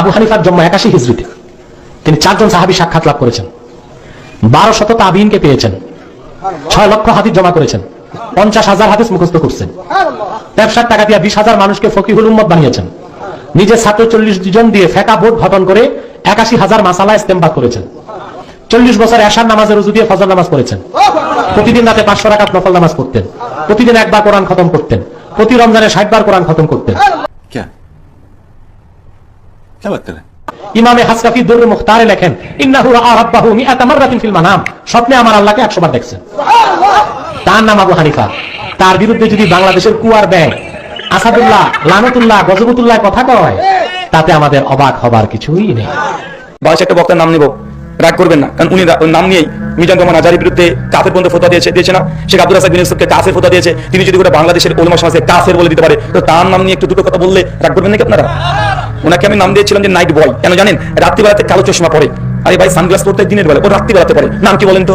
আবু হানিফার জন্ম 81 হিজরিতে। তিনি 4 জন সাহাবী সাক্ষাৎ লাভ করেছেন, 1200 তাবিঈনকে পেয়েছেন, 6 লক্ষ হাদিস জমা করেছেন, 50,000 হাদিস মুখস্থ করছেন, ব্যবসার টাকা দিয়ে 20,000 মানুষকে ফকিহুল উম্মত বানিয়েছেন, নিজের ছাত্র 40 জন দিয়ে ফিকহ বোর্ড গঠন করে 81,000 মাসালা ইস্তেমবাদ করেছেন, 40 বছর এশার নামাজের রুজু দিয়ে ফজর নামাজ পড়েছেন, প্রতিদিন রাতে 500 রাকাত নফল নামাজ পড়তেন, প্রতিদিন একবার কোরআন খতম করতেন, প্রতি রমজানে 60 বার কোরআন খতম করতেন। क्या बात कर रहे हैं? ইমামে হাসকাফি দুরর মুখতারে লেখেন, ইন্নাহু রাআ রাব্বাহু মিআতা মাররাতিন ফিল মানাম, স্বপ্নে আমার আল্লাহকে 100 বার দেখছেন। তার নাম আবু হানিফা। তার বিরুদ্ধে যদি বাংলাদেশের কুয়ার ব্যাগ আসাদুল্লাহ, লানতুল্লাহ, গজবতুল্লাহ কথা কয়, তাতে আমাদের অবাক হবার কিছুই নেই। বাংলাদেশে একটা বক্তার নাম নিব, রাগ করবেন না, কারণ উনি নাম নিয়েই মিজান রহমান আজারির বিরুদ্ধে কাফের পর্যন্ত ফতোয়া দিয়েছে না। শেখ আব্দুল রাজ্জাক বিন ইউসুফকে কাফের ফতোয়া দিয়েছে। তিনি যদি গোটা বাংলাদেশের উলামা সমাজকে কাফের বলে দিতে পারে, তো তার নাম নিয়ে একটু দুটো কথা বললে রাগ করবেন নাকি আপনারা? ওনাকে আমি নাম দিয়েছিলাম যে নাইট বয়। কেন জানেন? রাত্রিবেলাতে কালো চশমা পরে। আরে ভাই, সানগ্লাস পরতে দিনের বেলা, ও রাত্রিবেলাতে পরে। নাম কি বলেন তো?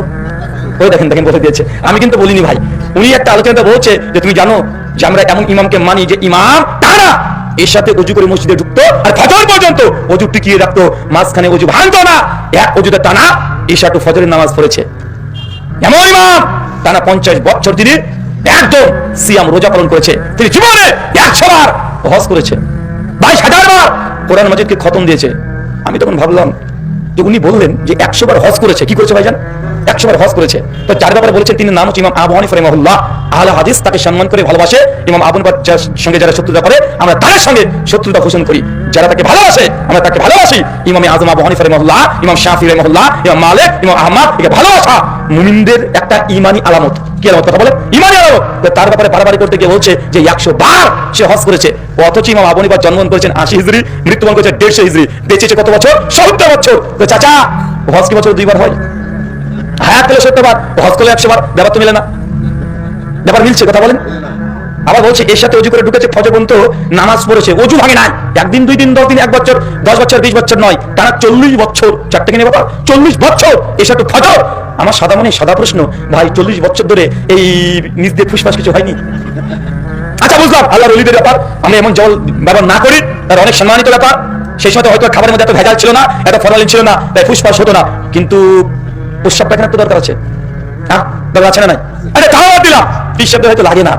ওই দেখেন দেখেন বলে দিয়েছে। আমি কিন্তু বলিনি ভাই, উনি একটা আলোচনাতে বলছে যে তুমি জানো যে আমরা এমন ইমামকে মানি যে ইমাম তারা এর সাথে অজু করে মসজিদে ঢুকতো আর ফজর পর্যন্ত অজু টিকিয়ে রাখতো, মাঝখানে অজু ভাঙতো না, এক অজুতে টানা ঈশা টু ফজরের নামাজ পড়েছে। এমন ইমাম টানা 50 বছর তিনি একদম সিয়াম রোজা পালন করেছে। তিনি জীবনে 100 বার হজ করেছে, 22,000 বার কোরআন মাজিদকে খতম দিয়েছে। আমি তখন ভাবলাম যে উনি বললেন যে 100 বার হজ করেছে, কি করেছে ভাইজান? 100 বার হজ করেছে। তো যার ব্যাপারে বলেছেন তিনি নাম হচ্ছে ইমাম আবু হানিফা রাহিমাহুল্লাহ। আহলে হাদিস তাকে সম্মান করে ভালোবাসে। ইমাম আবু হানিফার সঙ্গে যারা শত্রুতা করে আমরা তাদের সঙ্গে শত্রুতা ঘোষণা করি, যারা তাকে ভালোবাসে আমরা তাকে ভালোবাসি। ইমাম আযম আবু হানিফা রাহিমাহুল্লাহ, ইমাম শাফিঈ রাহিমাহুল্লাহ, ইমাম মালিক, ইমাম আহমদ, একে ভালোবাসা মুমিনদের একটা ঈমানি আলামত। কি আলামত কথা বলে? ঈমানি আলামত। তো তার ব্যাপারে বাড়াবাড়ি করতে গিয়ে বলছে যে 100 বার সে হজ করেছে, অথচ ইমাম আবু হানিফা জন্মগ্রহণ করেছেন 80 হিজরি, মৃত্যুবরণ করেছে 150 হিজরি, বেঁচেছে কত বছর? 70 বছর। তো চাচা, হজ কি বছর 2 বার হয়? হায়াত পেলে 70 বার, হজ করলে 100 বার, ব্যাপার তো মিলে না। ব্যাপার মিলছে? কথা বলেন। আবার বলছে এর সাথে অজু করে ঢুকেছে, ফজর পর্যন্ত নামাজ পড়েছে, অজু ভাঙে নাই। 1 দিন 2 দিন 10 দিন 1 বছর 10 বছর 20 বছর নয়, টানা 40 বছর। চারটে কিনে বাবা 40 বছর এর সাথে ফজর। আমার সাদা মনে সাদা প্রশ্ন, ভাই 40 বছর ধরে এই নিজ দিয়ে ফুসফাস কিছু হয়নি? আচ্ছা বুঝলাম আল্লাহর ওলিদের ব্যাপার, আমি এমন জল ব্যবহার না করি, তার অনেক সম্মানিত ব্যাপার। সেই সময় হয়তো খাবারের মধ্যে এত ভেজাল ছিল না, এত ফরমালিন ছিল না, তাই ফুসফাস হতো না। কিন্তু প্রস্রাবটা এখানে তো দরকার আছে, হ্যাঁ দরকার আছে না নাই? আরে তাও দিলাম, পিসাব হয়তো লাগে না।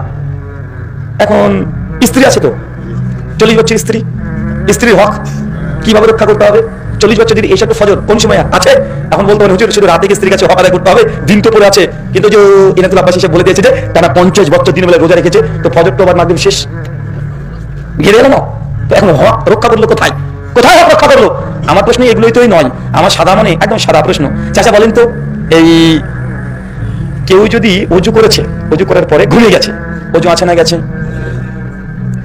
এখন স্ত্রী আছে তো, 40 বছর স্ত্রী, স্ত্রীর হক কিভাবে রক্ষা করতে হবে? 40 বছর যদি এইসব ফজর কোন সময় আছে? এখন বলতে পারেন হুজুর শুধু রাতে স্ত্রীর কাছে হক আদায় করতে হবে, দিন তো পড়ে আছে। কিন্তু যে ইনাতুল আব্বাস এসে বলে দিয়েছে যে তারা 50 বছর দিনের বেলা রোজা রেখেছে, তো ফজর তো আবার মাগরিব শেষ, ঘিরে এলো না। তো এখন হক রক্ষা করলো কোথায়? কোথায় হক রক্ষা করলো? আমার প্রশ্ন এগুলোই তোই নয়, আমার সাদা মানে একদম সাদা প্রশ্ন। চাচা বলেন তো, এই কেউ যদি অজু করেছে, অজু করার পরে ঘুমিয়ে গেছে, অজু আছে না গেছে?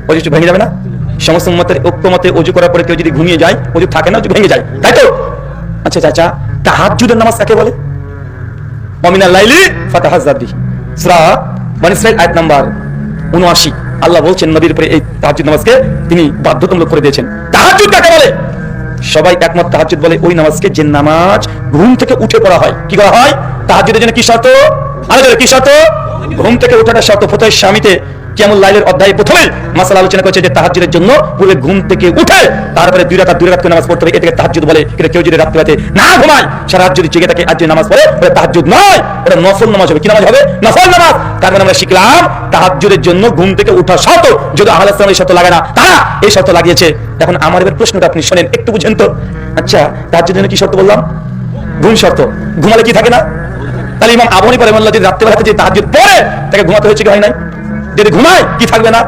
অজু ভেঙে যাবে না? সমস্ত উম্মতের ঐক্যমতে অজু করার পরে কেউ যদি ঘুমিয়ে যায়, অজু থাকে না, অজু ভেঙে যায়, তাই তো? আচ্ছা চাচা, তাহাজ্জুদের নামাজ কাকে বলে? মুমিনাল লাইলি ফাতাহাজ্জাদ বিহি, সূরা বনী ইসরাঈল আয়াত নাম্বার 79। আল্লাহ বলছেন নবীর উপরে এই তাহাজ্জুদ নামাজকে তিনি বাধ্যতামূলক করে দিয়েছেন। তাহাজ্জুদ কাকে বলে? সবাই একমত তাহাজ্জুদ বলে ওই নামাজকে যে নামাজ ঘুম থেকে উঠে পড়া হয়। কি করা হয়? তাহাজ্জুদের জন্য কি শর্ত? আরে কি শর্ত? ঘুম থেকে ওঠাটা শর্ত। ফতোয়া শামিতে কিয়ামুল লাইলের অধ্যায়ে প্রথমে মাসালা আলোচনা করেছে যে তাহাজ্জুদের জন্য পুরো ঘুম থেকে উঠে তারপরে 2 রাকাত করে নামাজ পড়তে হবে, এটাকে তাহাজ্জুদ বলে। এটা কেউ যদি রাতে না ঘুমায়, সারা রাত যদি জেগে থাকে আর যদি নামাজ পড়ে, ওটা তাহাজ্জুদ নয়, ওটা নফল নামাজ হবে। কি নামাজ হবে? নফল নামাজ। তার মানে আমরা শিখলাম তাহাজ্জুদের জন্য ঘুম থেকে ওঠা শর্ত। যদি আহলে হাদিস এই শর্ত লাগে না, তারা এই শর্ত লাগিয়েছে। এখন আমার এবার প্রশ্নটা আপনি শুনেন, একটু বুঝেন তো। আচ্ছা, তাহাজ্জুদের জন্য কি শর্ত বললাম? ঘুম শর্ত। ঘুমালে কি থাকে না? তাহলে ইমাম আবু হানিফা রাহিমাহুল্লাহ যদি রাত্রিবেলাতে যে তাহাজ্জুদ পড়ে, তাকে ঘুমাতে হয়েছে কি হয় নাই? যদি ঘুমায় কি থাকবে না?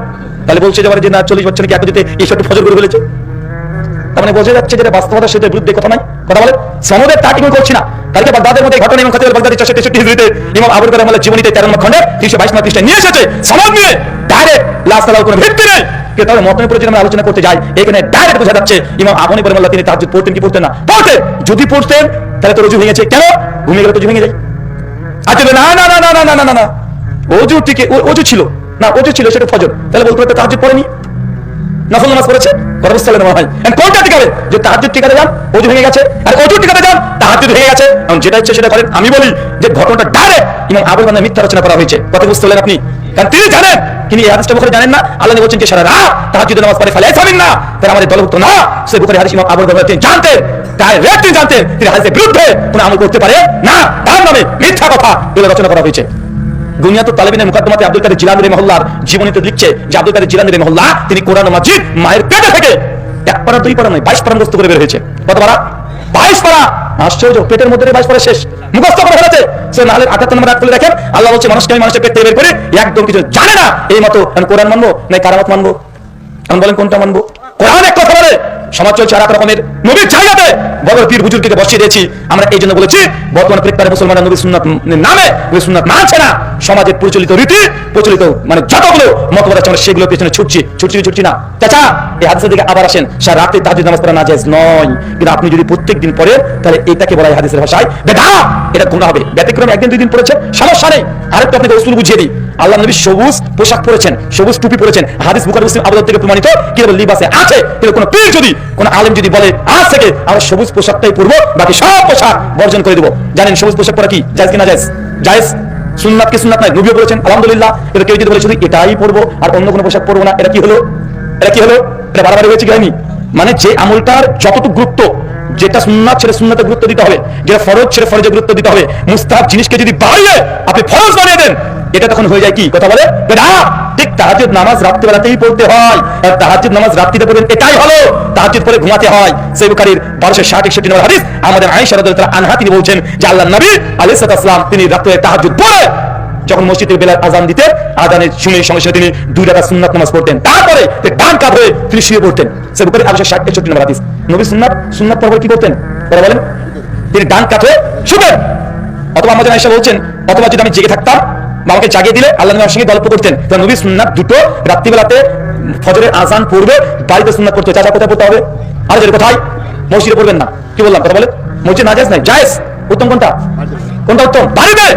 তাহলে বলছে যে না 40 বছর কি একদিতে এই সব ফজর করে ফেলেছে। তার মানে বোঝা যাচ্ছে যেটা বাস্তবতার সাথে বিরুদ্ধে কথা নাই। কথা বলে সনদের তাকিং করছি না। তারকে বাগদাদের মধ্যে ঘটনা, ইমাম খতিব বাগদাদি 463 হিজরিতে ইমাম আবু বকর রাহিমাহুল্লাহ জীবনীতে 13 নম্বর খণ্ডে 322 নম্বর পৃষ্ঠায় নিয়ে এসেছে। সনদ নিয়ে ডাইরেক্ট লা সালাহ কোনো ভিত্তি নেই। কিন্তু তাহলে মতনের উপরে যদি আমরা আলোচনা করতে যাই, এখানে ডাইরেক্ট বোঝা যাচ্ছে ইমাম আবু হানিফা রাহিমাহুল্লাহ তিনি তাহাজ্জুদ পড়তেন কি পড়তেন না? পড়তেন। যদি পড়তেন তাহলে তো রুজু ভেঙেছে। কেন? ঘুমিয়ে গেলে তো ভেঙে যায়। আচ্ছা না না না না না না না, অজু থেকে অজু ছিল না, অজু ছিল সেটা ফজর, তাহলে বলতে পারতো তাহাজ্জুদ পড়েনি। নফল নামাজ পড়েছে, কথা বুঝতে পারলেন ভাই? কোনটা টিকাবে? যে তাহাজ্জুদ টিকাতে যান, ওযু ভেঙে গেছে, আর ওযু টিকাতে যান, তাহাজ্জুদ ভেঙে গেছে। এখন যেটা ইচ্ছে সেটা করেন। আমি বলি যে ঘটনাটা ডাইরেক্ট ইমাম আবুল বান্দা মিথ্যা রচনা করা হয়েছে। কথা বুঝতে পারলেন আপনি? কারণ তিনি জানেন, তিনি এই হাদিসটা বুখারী জানেন না। আল্লাহ নবী বলেন যে সারা রাত তাহাজ্জুদের নামাজ পড়ে ফালাইসা মিন্না, তারা আমাদের দলভুক্ত না। সে বুখারী হাদিস ইমাম আবুল বান্দা তিনি জানতেন, ডাইরেক্ট তিনি জানতেন তিনি হাদিসের বিরুদ্ধে কোনো আমল করতে পারে না। তার নামে মিথ্যা কথা এগুলো রচনা করা হয়েছে। দুনিয়া তো তালেবিনের মুকদ্দমাতে আব্দুল কাদের জিলানী রাহিমাহুল্লাহর জীবনীতে লিখছে যে আব্দুল কাদের জিলানী রাহিমাহুল্লাহ তিনি কোরআন মাজিদ মায়ের পেটে থেকে এক পারা দুই পারা নয় 22 পারা মুখস্থ করে বের হয়েছে। কত পারা? 22 পারা। আশ্চর্য, পেটের মধ্যে 22 পারা শেষ মুখস্থ করে ফেলেছে। সে নাহলে 78 নম্বর আয়াত খুলে দেখেন, আল্লাহ বলছে মানুষকে আমি মানুষের পেট থেকে বের করে একদম কিছু জানে না। এই মতো আমি কোরআন মানবো না কারামত মানবো? আমি বলেন কোনটা মানবো? কোরআন এক কথা বলে, সমাজ চলছে আর এক রকমের। নবীর জায়গাতে বড় পীর হুজুরকে বসিয়ে দিয়েছি। আমরা এই জন্য বলেছি বর্তমান প্রেক্ষাপটে মুসলমানরা নবী সুন্নাত নামে নবী সুন্নাত মানছে না। সমাজের প্রচলিত রীতি প্রচলিত মানে যতগুলো মতবাদ আছে আমরা সেগুলো পেছনে ছুটছি না। চাচা এই হাদিসের দিকে আবার আসেন। সারা রাতে তাহাজ্জুদ নামাজ পড়া নাজায়েজ নয়, কিন্তু আপনি যদি প্রত্যেকদিন পড়েন তাহলে এটাকে বলা হয় হাদিসের ভাষায় বেদাত। এটা গুনাহ হবে। ব্যতিক্রমে একদিন দুই দিন পড়েছেন সমস্যা নেই। আরেকটা আপনাকে উসুল বুঝিয়ে দিই। আল্লাহ নবী সবুজ পোশাক পরেছেন, সবুজ টুপি পরেছেন। হাদিস বুখারী মুসলিম আবু দাউদ থেকে প্রমাণিত। কেবল লিবাসে আছে, কিন্তু কোন পীর যদি কোন আলেম যদি বলে আজ থেকে আমরা সবুজ পোশাকটাই পরবো, বাকি সব পোশাক বর্জন করে দেবো, জানেন সবুজ পোশাক পরা কি জায়েজ কি না জায়েজ? জায়েজ। সুন্নাত কি সুন্নাত নয়? নবীও বলেছেন আলহামদুলিল্লাহ। এটা কেউ যদি বলে শুধু এটাই পরবো আর অন্য কোনো পোশাক পরবো না, এটা কি হলো? এটা বাড়াবাড়ি হয়েছে কি হয়নি? মানে যে আমলটার যতটুকু গুরুত্ব, যেটা সুন্নাত ছেড়ে সুন্নাতে গুরুত্ব দিতে হবে, যেটা ফরজ ছেড়ে ফরজে গুরুত্ব দিতে হবে, মুস্তাহাব জিনিসকে যদি বাড়িয়ে আপনি ফরজ বানিয়ে দেন, এটা তখন হয়ে যায় কি? কথা বলে বেদাত। ঠিক তাহাজ্জুদ নামাজ রাত্রিবেলাতেই পড়তে হয়, আর তাহাজ্জুদ নামাজ রাত্রিতে পড়বেন এটাই হলো। তাহাজ্জুদ পড়ে ঘুমাতে হয়। সহিহ বুখারীর 1260-61 নম্বর হাদিস, আমাদের আয়েশা রাদিয়াল্লাহু আনহা তিনি বলছেন যে আল্লাহর নবী আলাইহিস সালাম তিনি রাতে তাহাজ্জুদ পড়ে যখন মসজিদে বেলাল আযান দিতেন, আযানের শুনে সঙ্গে সঙ্গে তিনি 2 রাকাত সুন্নাত নামাজ পড়তেন। তারপরে ডান কাঁধ হয়ে তিনি শুয়ে পড়তেন। সহিহ বুখারী 1260-61 নম্বর হাদিস। নবী সুন্নাত পড়বে কি করতেন বলেন? তিনি ডান কাঁধ হয়ে শুতেন। অথবা আমাদের আয়েশা বলছেন, অথবা যদি আমি জেগে থাকতাম আমাকে জাগিয়ে দিলে আল্লাহ নবীর সঙ্গে গল্প করতেন। তো নবী সুন্নাত দুটো রাত্রিবেলাতে ফজরের আযান পড়বে, বাড়িতে সুন্নাত পড়তে। চাচা কোথায় পড়তে হবে? আর যদি কোথায়? মসজিদে পড়বেন না। কি বললাম? কথা বলে মসজিদ নাজায়েজ নাই, জায়েজ। উত্তম কোনটা? কোনটা উত্তম? বাড়িতে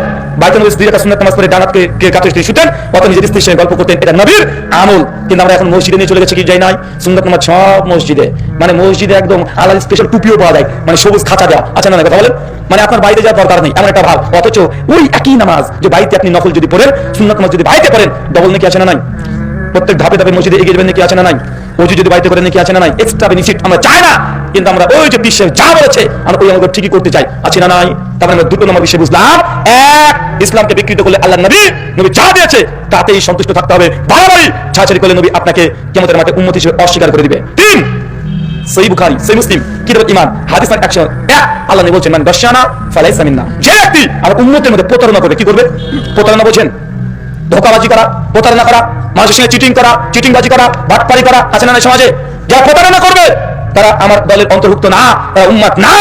নবী 2 রাকাত সুন্নাত নামাজ পড়ে ডান হাতকে কাঁধে তিনি শুতেন, অথবা নিজের স্ত্রীর সঙ্গে গল্প করতেন। এটা নবীর আমল। কিন্তু আমরা এখন মসজিদে নিয়ে চলে গেছি কি যাই নাই? সুন্নাত নামাজ সব মসজিদে, মানে মসজিদে একদম আলাদা স্পেশাল টুপিও পাওয়া যায়, মানে সবুজ খাঁচা দেওয়া আছে না? কথা বলেন মানে আপনার বাইরে যাওয়ার দরকার নেই এমন একটা ভাব। অথচ ওই একই নামাজ যে বাড়িতে আপনি নফল যদি পড়েন, সুন্নাত নামাজ যদি বাড়িতে পড়েন, ডবল নাকি আছে না নাই? প্রত্যেক ধাপে ধাপে মসজিদে এগিয়ে যাবেন নাকি আছে না নাই? ওযু যদি বাড়িতে করেন নাকি আছে না নাই? এক্সট্রা বেনিফিট আমরা চাই না, কিন্তু আমরা ওই যে বিশ্বে যা বলেছে আমরা ওই আমাদের ঠিকই করতে চাই, আছে না নাই? তারপরে আমরা দুটো নম্বর বিষয় বুঝলাম, এক, ইসলামকে বিকৃত করলে আল্লাহ নবী যা দিয়েছে তাতেই সন্তুষ্ট থাকতে হবে। বাড়াবাড়ি ছাড়াছাড়ি করলে নবী আপনাকে কিয়ামতের মাঠে উম্মত হিসেবে অস্বীকার করে দিবে। 3, সহিহ বুখারী সহিহ মুসলিম কিতাবুল ঈমান হাদিস নাম্বার 100। আল্লাহ নবী বলেন মান গাশানা ফালাইসা মিন্না। যে ব্যক্তি আমার উম্মতের মধ্যে প্রতারণা করবে, কি করবে? প্রতারণা বোঝেন? ধোঁকাবাজি করা, প্রতারণা করা, মানুষের সঙ্গে চিটিংবাজি করা, বাটপারি করা, আছে না সমাজে? যারা প্রতারণা করবে তারা আমার দলের অন্তর্ভুক্ত না, তারা উম্মত না।